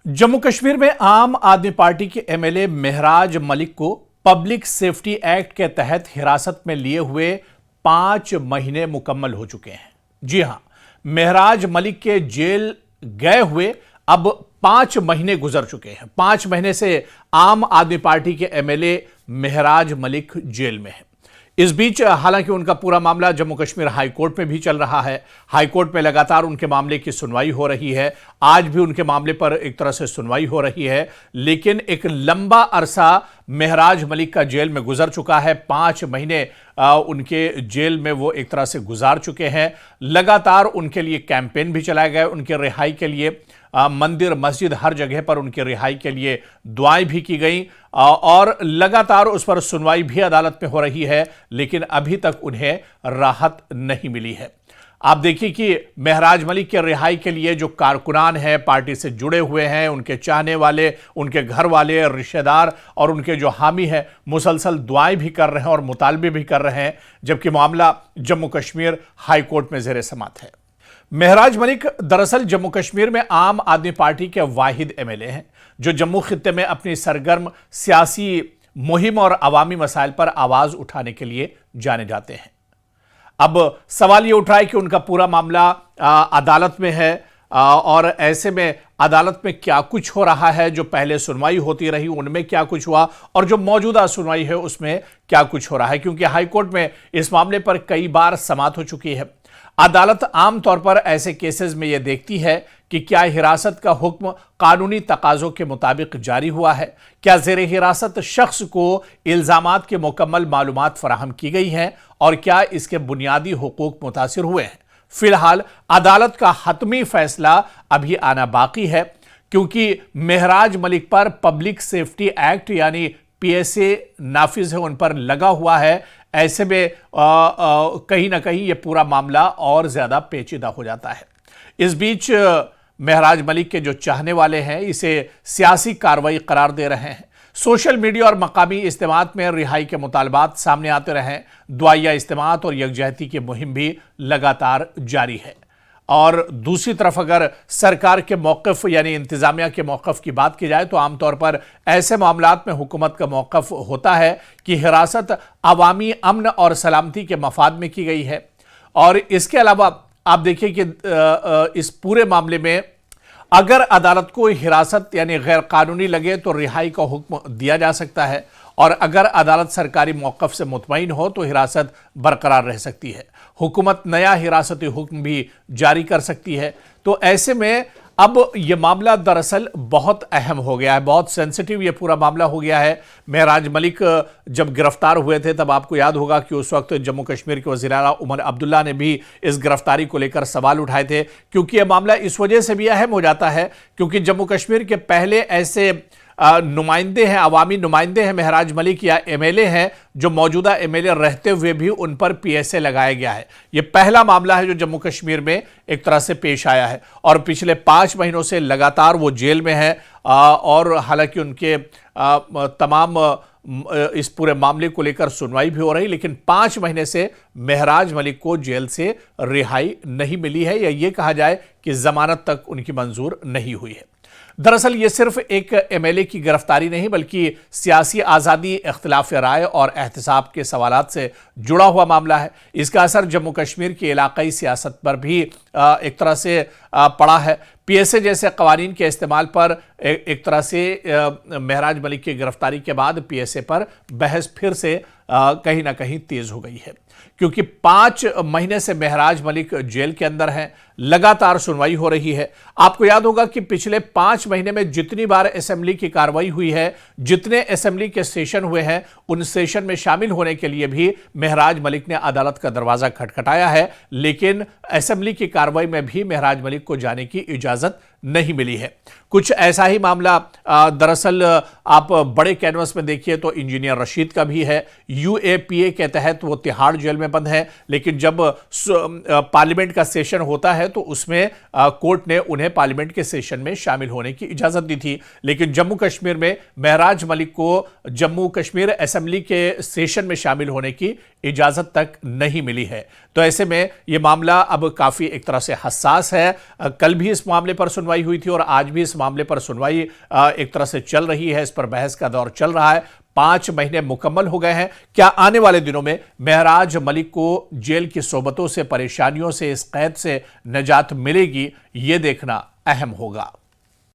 जम्मू कश्मीर में आम आदमी पार्टी के एमएलए महराज मलिक को पब्लिक सेफ्टी एक्ट के तहत हिरासत में लिए हुए 5 महीने मुकम्मल हो चुके हैं। जी हां, महराज मलिक के जेल गए हुए अब 5 महीने गुजर चुके हैं। 5 महीने से आम आदमी पार्टी के एमएलए महराज मलिक जेल में हैं। इस बीच हालांकि उनका पूरा मामला जम्मू कश्मीर हाई कोर्ट में भी चल रहा है। हाई कोर्ट में लगातार उनके मामले की सुनवाई हो रही है। आज भी उनके मामले पर एक तरह से सुनवाई हो रही है, लेकिन एक लंबा अरसा महराज मलिक का जेल में गुजर चुका है। 5 महीने उनके जेल में वो एक तरह से गुजार चुके हैं। लगातार उनके लिए कैंपेन भी चलाए गए, उनके रिहाई के लिए मंदिर मस्जिद हर जगह पर उनकी रिहाई के लिए दुआएं भी की गई और लगातार उस पर सुनवाई भी अदालत में हो रही है, लेकिन अभी तक उन्हें राहत नहीं मिली है। आप देखिए कि महराज मलिक के रिहाई के लिए जो कारकुनान हैं, पार्टी से जुड़े हुए हैं, उनके चाहने वाले, उनके घर वाले, रिश्तेदार और उनके जो हामी हैं, मुसलसल दुआएं भी कर रहे हैं और मुतालबे भी कर रहे हैं, जबकि मामला जम्मू कश्मीर हाई कोर्ट में ज़ेर समाअत है। महराज मलिक दरअसल जम्मू कश्मीर में आम आदमी पार्टी के वाहिद एमएलए हैं जो जम्मू खित्ते में अपनी सरगर्म सियासी मुहिम और अवामी मसाइल पर आवाज उठाने के लिए जाने जाते हैं। अब सवाल यह उठ रहा है कि उनका पूरा मामला अदालत में है और ऐसे में अदालत में क्या कुछ हो रहा है, जो पहले सुनवाई होती रही उनमें क्या कुछ हुआ और जो मौजूदा सुनवाई है उसमें क्या कुछ हो रहा है, क्योंकि हाईकोर्ट में इस मामले पर कई बार समाअत हो चुकी है। अदालत आमतौर पर ऐसे केसेस में यह देखती है कि क्या हिरासत का हुक्म कानूनी तकाजों के मुताबिक जारी हुआ है, क्या ज़ेर हिरासत शख्स को इल्जामात के मुकम्मल मालूमात फराहम की गई हैं और क्या इसके बुनियादी हुकूक मुतासिर हुए हैं। फिलहाल अदालत का हतमी फैसला अभी आना बाकी है, क्योंकि महराज मलिक पर पब्लिक सेफ्टी एक्ट यानी पीएसए नाफिज है, उन पर लगा हुआ है। ऐसे में कहीं ना कहीं यह पूरा मामला और ज्यादा पेचीदा हो जाता है। इस बीच महराज मलिक के जो चाहने वाले हैं इसे सियासी कार्रवाई करार दे रहे हैं। सोशल मीडिया और मकामी इज्तिमात में रिहाई के मुतालबात सामने आते रहे। दुआया इज्तिमात और यकजहती की मुहिम भी लगातार जारी है। और दूसरी तरफ अगर सरकार के मौक़िफ़ यानी इंतज़ामिया के मौक़िफ़ की बात की जाए तो आमतौर पर ऐसे मामलात में हुकूमत का मौक़िफ़ होता है कि हिरासत अवामी अमन और सलामती के मफाद में की गई है। और इसके अलावा आप देखिए कि इस पूरे मामले में अगर अदालत को हिरासत यानी गैर कानूनी लगे तो रिहाई का हुक्म दिया जा सकता है, और अगर अदालत सरकारी मौक़िफ़ से मुतमईन हो तो हिरासत बरकरार रह सकती है। हुकूमत नया हिरासती हुक्म भी जारी कर सकती है। तो ऐसे में अब यह मामला दरअसल बहुत अहम हो गया है, बहुत सेंसिटिव ये पूरा मामला हो गया है। महराज मलिक जब गिरफ्तार हुए थे तब आपको याद होगा कि उस वक्त जम्मू कश्मीर के वज़ीर आला उमर अब्दुल्ला ने भी इस गिरफ्तारी को लेकर सवाल उठाए थे, क्योंकि यह मामला इस वजह से भी अहम हो जाता है क्योंकि जम्मू कश्मीर के पहले ऐसे नुमाइंदे हैं, अवामी नुमाइंदे हैं महराज मलिक या एमएलए हैं जो मौजूदा एमएलए रहते हुए भी उन पर पीएसए लगाया गया है। यह पहला मामला है जो जम्मू कश्मीर में एक तरह से पेश आया है और पिछले 5 महीनों से लगातार वो जेल में है। और हालांकि उनके तमाम इस पूरे मामले को लेकर सुनवाई भी हो रही, लेकिन 5 महीने से महराज मलिक को जेल से रिहाई नहीं मिली है, या ये कहा जाए कि जमानत तक उनकी मंजूर नहीं हुई है। दरअसल ये सिर्फ एक एमएलए की गिरफ्तारी नहीं बल्कि सियासी आज़ादी, इख्तिलाफ राय और एहतसाब के सवालात से जुड़ा हुआ मामला है। इसका असर जम्मू कश्मीर की इलाकाई सियासत पर भी एक तरह से पड़ा है। पीएसए जैसे कवानीन के इस्तेमाल पर एक तरह से महराज मलिक की गिरफ्तारी के बाद पीएसए पर बहस फिर से कहीं ना कहीं तेज हो गई है, क्योंकि 5 महीने से महराज मलिक जेल के अंदर हैं, लगातार सुनवाई हो रही है। आपको याद होगा कि पिछले 5 महीने में जितनी बार असेंबली की कार्रवाई हुई है, जितने असेंबली के सेशन हुए हैं, उन सेशन में शामिल होने के लिए भी महराज मलिक ने अदालत का दरवाजा खटखटाया है, लेकिन असेंबली की कार्रवाई में भी महराज मलिक को जाने की इजाजत नहीं मिली है। कुछ ऐसा ही मामला दरअसल आप बड़े कैनवस में देखिए तो इंजीनियर रशीद का भी है। यूएपीए के तहत वो तिहाड़ जेल में बंद है, लेकिन जब पार्लियामेंट का सेशन होता है तो उसमें कोर्ट ने उन्हें पार्लियामेंट के सेशन में शामिल होने की इजाजत दी थी। लेकिन जम्मू कश्मीर में महराज मलिक को जम्मू कश्मीर असेंबली के सेशन में शामिल होने की इजाजत तक नहीं मिली है। तो ऐसे में यह मामला अब काफी एक तरह से हसास है। कल भी इस मामले पर सुनवाई सुनवाई हुई थी और आज भी इस मामले पर सुनवाई एक तरह से चल रही है। इस पर बहस का दौर चल रहा है। 5 महीने मुकम्मल हो गए हैं। क्या आने वाले दिनों में महराज मलिक को जेल की सोबतों से, परेशानियों से, इस कैद से निजात मिलेगी, ये देखना अहम होगा।